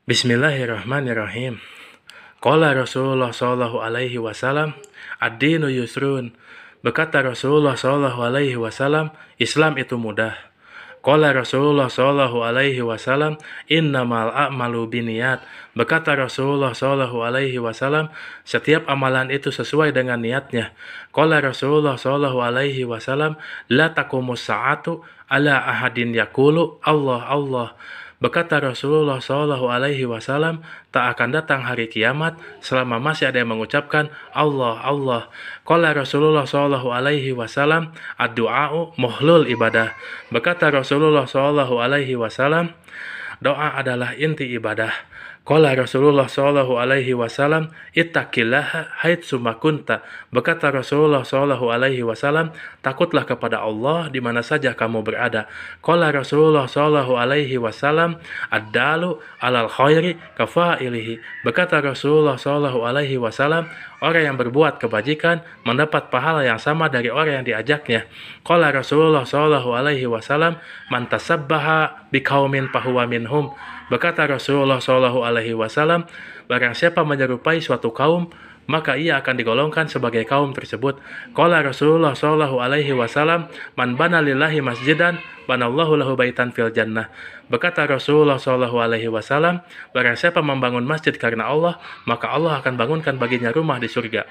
Bismillahirrahmanirrahim. Qala Rasulullah sallallahu alaihi wasallam, ad-dinu yusrun. Berkata Rasulullah sallallahu alaihi wasallam, Islam itu mudah. Qala Rasulullah sallallahu alaihi wasallam, innamal a'malu binniyat. Berkata Rasulullah sallallahu alaihi wasallam, setiap amalan itu sesuai dengan niatnya. Qala Rasulullah sallallahu alaihi wasallam, la taqumus sa'atu ala ahadin yaqulu Allah Allah. Berkata Rasulullah Shallallahu Alaihi Wasallam, tak akan datang hari kiamat selama masih ada yang mengucapkan Allah Allah. Qala Rasulullah Shallallahu Alaihi Wasallam, ad-du'a'u muhlul ibadah. Berkata Rasulullah Shallallahu Alaihi Wasallam, doa adalah inti ibadah. Qala Rasulullah sallallahu alaihi wasallam, ittaqillaha haitsu ma kunta. Berkata Rasulullah sallallahu alaihi wasallam, takutlah kepada Allah di mana saja kamu berada. Qala Rasulullah sallallahu alaihi wasallam, ad-dalu alal khairi kafailihi. Berkata Rasulullah sallallahu alaihi wasallam, orang yang berbuat kebajikan mendapat pahala yang sama dari orang yang diajaknya. Qala Rasulullah sallallahu alaihi wasallam, man tasabbaha biqaumin fahuwa minhum. Berkata Rasulullah Shallallahu Alaihi Wasallam, barang siapa menyerupai suatu kaum, maka ia akan digolongkan sebagai kaum tersebut. Qala Rasulullah Shallallahu Alaihi Wasallam, man bana lillahi masjidan, banallahu lahu baitan fil jannah. Berkata Rasulullah Shallallahu Alaihi Wasallam, barang siapa membangun masjid karena Allah, maka Allah akan bangunkan baginya rumah di surga.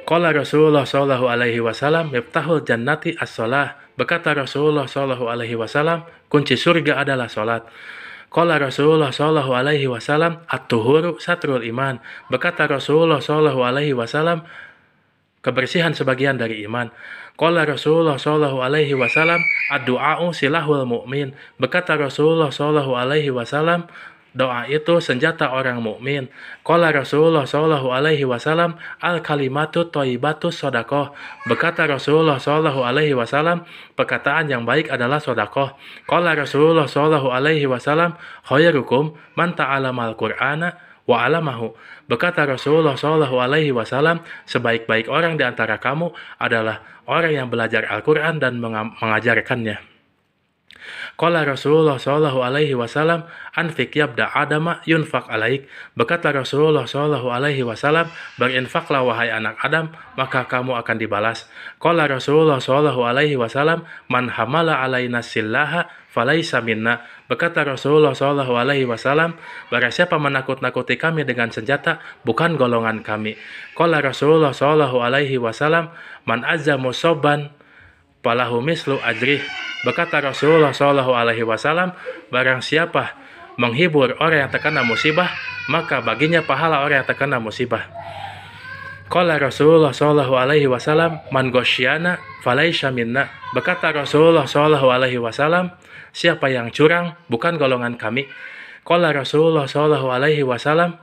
Qala Rasulullah Shallallahu Alaihi Wasallam, miftahul jannati as-shalah. Berkata Rasulullah Shallallahu Alaihi Wasallam, kunci surga adalah salat. Qala Rasulullah sallallahu alaihi wasallam, at-tuhuru satrul iman. Berkata Rasulullah sallallahu alaihi wasallam, kebersihan sebagian dari iman. Qala Rasulullah sallallahu alaihi wasallam, ad-du'a'u silahul mu'min. Berkata Rasulullah sallallahu alaihi wasallam, doa itu senjata orang mukmin. Qala Rasulullah sallallahu alaihi wasallam, al kalimatu thayyibatu shadaqah. Berkata Rasulullah sallallahu alaihi wasallam, perkataan yang baik adalah sedekah. Qala Rasulullah sallallahu alaihi wasallam, khairukum man ta'allamal qur'ana wa 'allamahu. Berkata Rasulullah sallallahu alaihi wasallam, sebaik-baik orang di antara kamu adalah orang yang belajar Al-Qur'an dan mengajarkannya. Qala Rasulullah sallallahu alaihi wasallam, anfik yabda adama yunfak alaik. Berkata Rasulullah sallallahu alaihi wasallam, berinfaklah wahai anak Adam, maka kamu akan dibalas. Qala Rasulullah sallallahu alaihi wasallam, man hamala alaina sillaha falaisa minna. Berkata Rasulullah sallallahu alaihi wasallam, barang siapa menakut-nakuti kami dengan senjata, bukan golongan kami. Qala Rasulullah sallallahu alaihi wasallam, man azza musobban falahu mislu ajrih. Berkata Rasulullah Shallallahu Alaihi Wasallam, barang siapa menghibur orang yang terkena musibah, maka baginya pahala orang yang terkena musibah. Qala Rasulullah Shallallahu Alaihi Wasallam, man ghasyana falaisha minna. Berkata Rasulullah Shallallahu Alaihi Wasallam, siapa yang curang bukan golongan kami. Qala Rasulullah Shallallahu Alaihi Wasallam,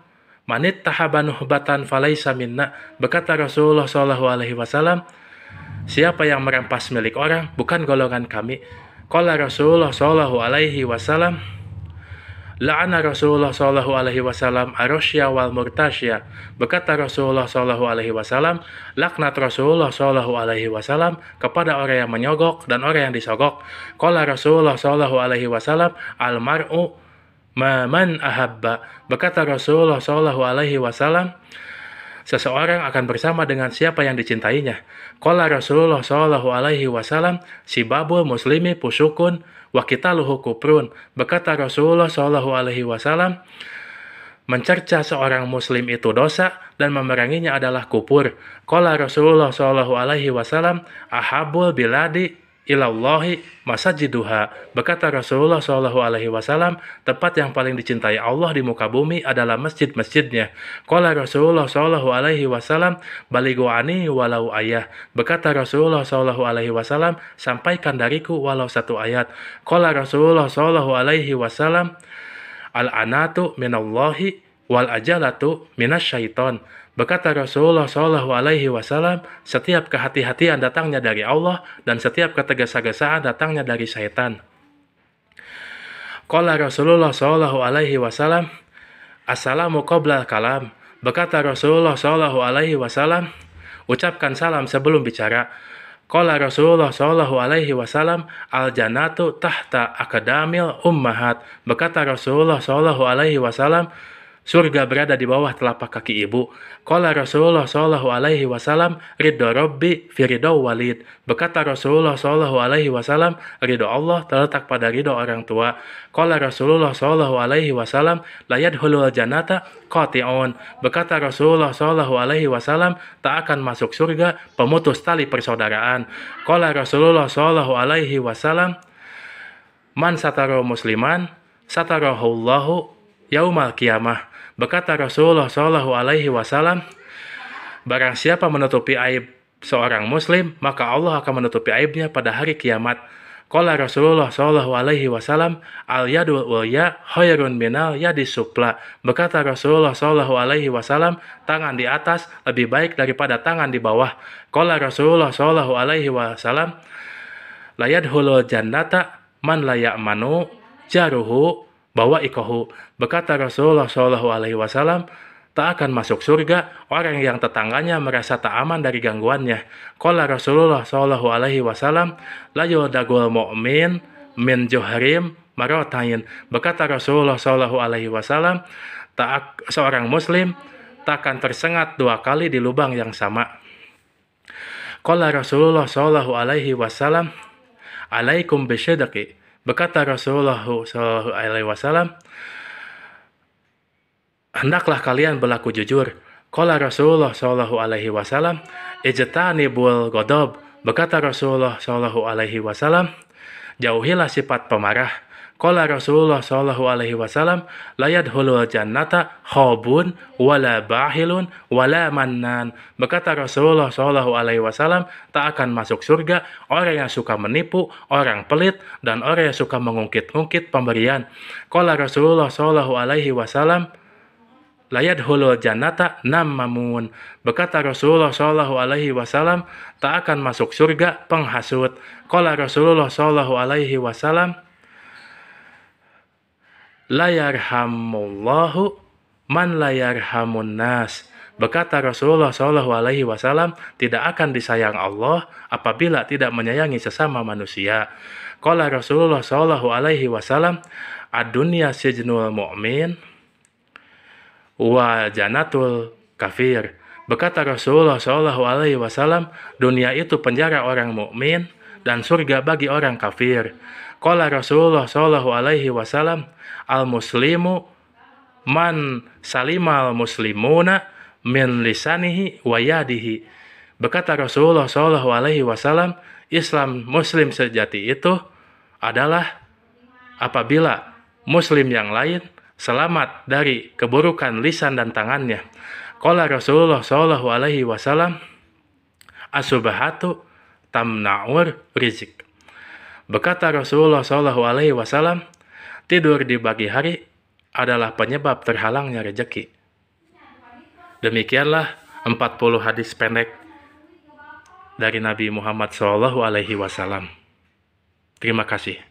manit tahabanuhbatan falaisha minna. Berkata Rasulullah Shallallahu Alaihi Wasallam, siapa yang merampas milik orang bukan golongan kami. Qala Rasulullah sallallahu alaihi wasallam, la'ana Rasulullah sallallahu alaihi wasallam arosya wal murtasya. Berkata Rasulullah sallallahu alaihi wasallam, laknat Rasulullah sallallahu alaihi wasallam kepada orang yang menyogok dan orang yang disogok. Qala Rasulullah sallallahu alaihi wasallam, al mar'u man ahabba. Berkata Rasulullah sallallahu alaihi wasallam, seseorang akan bersama dengan siapa yang dicintainya. Qala Rasulullah sallallahu alaihi wasallam, sibabul muslimi pusukun wa qitaluhu kufrun. Berkata Rasulullah sallallahu alaihi wasallam, mencerca seorang muslim itu dosa dan memeranginya adalah kufur. Qala Rasulullah sallallahu alaihi wasallam, ahabul biladi ilallahi masajiduha. Berkata Rasulullah sallallahu alaihi wasallam, tempat yang paling dicintai Allah di muka bumi adalah masjid-masjidnya. Qala Rasulullah sallallahu alaihi wasallam, balighu ani walau ayah. Berkata Rasulullah sallallahu alaihi wasallam, sampaikan dariku walau satu ayat. Qala Rasulullah sallallahu alaihi wasallam, al anatu minallahi wal ajalatu minasyaiton. Berkata Rasulullah Shallallahu Alaihi Wasallam, setiap kehati-hatian datangnya dari Allah dan setiap ketergesa-gesaan datangnya dari syaitan. Qala Rasulullah Shallallahu Alaihi Wasallam, assalamu qabla kalam. Berkata Rasulullah Shallallahu Alaihi Wasallam, ucapkan salam sebelum bicara. Qala Rasulullah sallallahu alaihi wasallam, al-jannatu tahta aqdamil ummahat. Berkata Rasulullah sallallahu alaihi wasallam, surga berada di bawah telapak kaki ibu. Qala Rasulullah sallallahu alaihi wasallam, ridho Rabbi fi ridho walid. Berkata Rasulullah sallallahu alaihi wasallam, ridho Allah terletak pada ridho orang tua. Qala Rasulullah sallallahu alaihi wasallam, la yadkhulul jannata qati'un. Berkata Rasulullah sallallahu alaihi wasallam, tak akan masuk surga pemutus tali persaudaraan. Qala Rasulullah sallallahu alaihi wasallam, man satara musliman satarahullahu yaumal qiyamah. Berkata Rasulullah sallallahu alaihi wasallam, barang siapa menutupi aib seorang muslim, maka Allah akan menutupi aibnya pada hari kiamat. Qala Rasulullah sallallahu alaihi wasallam, al yadul ulya khairun minal yadis sufla. Berkata Rasulullah sallallahu alaihi wasallam, tangan di atas lebih baik daripada tangan di bawah. Qala Rasulullah sallallahu alaihi wasallam, la yadkhulul jannata man la ya'manu jaruhu bawa ikohu. Berkata Rasulullah sallallahu alaihi wasallam, tak akan masuk surga orang yang tetangganya merasa tak aman dari gangguannya. Qala Rasulullah sallallahu alaihi wasallam, la yudagul mu'min min juhrim marotain. Berkata Rasulullah sallallahu alaihi wasallam, seorang muslim takkan tersengat 2 kali di lubang yang sama. Qala Rasulullah sallallahu alaihi wasallam, alaikum bisyadaqi. Berkata Rasulullah sallallahu alaihi wasallam, hendaklah kalian berlaku jujur. Qala Rasulullah sallallahu alaihi wasallam, ijtanibul ghadab. Berkata Rasulullah sallallahu alaihi wasallam, jauhilah sifat pemarah. Qala Rasulullah sallallahu alaihi wasallam, la yadkhulul jannata khabun wala bahilun wala mannan. Berkata Rasulullah sallallahu alaihi wasallam, tak akan masuk surga orang yang suka menipu, orang pelit, dan orang yang suka mengungkit-ungkit pemberian. Qala Rasulullah sallallahu alaihi wasallam, la yadkhulul jannata nammamun. Berkata Rasulullah sallallahu alaihi wasallam, tak akan masuk surga penghasut. Qala Rasulullah sallallahu alaihi wasallam, la yarhamullahu man la yarhamun nas. Berkata Rasulullah sallallahu alaihi wasallam, tidak akan disayang Allah apabila tidak menyayangi sesama manusia. Qala Rasulullah sallallahu alaihi wasallam, ad-dunya sijnul mu'min wa janatul kafir. Berkata Rasulullah sallallahu alaihi wasallam, dunia itu penjara orang mukmin dan surga bagi orang kafir. Qala Rasulullah sallallahu alaihi wasallam, al muslimu man salimal muslimuna min lisanihi wa yadihi. Berkata Rasulullah sallallahu alaihi wasallam, Islam muslim sejati itu adalah apabila muslim yang lain selamat dari keburukan lisan dan tangannya. Qala Rasulullah sallallahu alaihi wasallam, asubahatu tamna'ur rizq. Berkata Rasulullah sallallahu alaihi wasallam, tidur di pagi hari adalah penyebab terhalangnya rezeki. Demikianlah 40 hadis pendek dari Nabi Muhammad sallallahu alaihi wasallam. Terima kasih.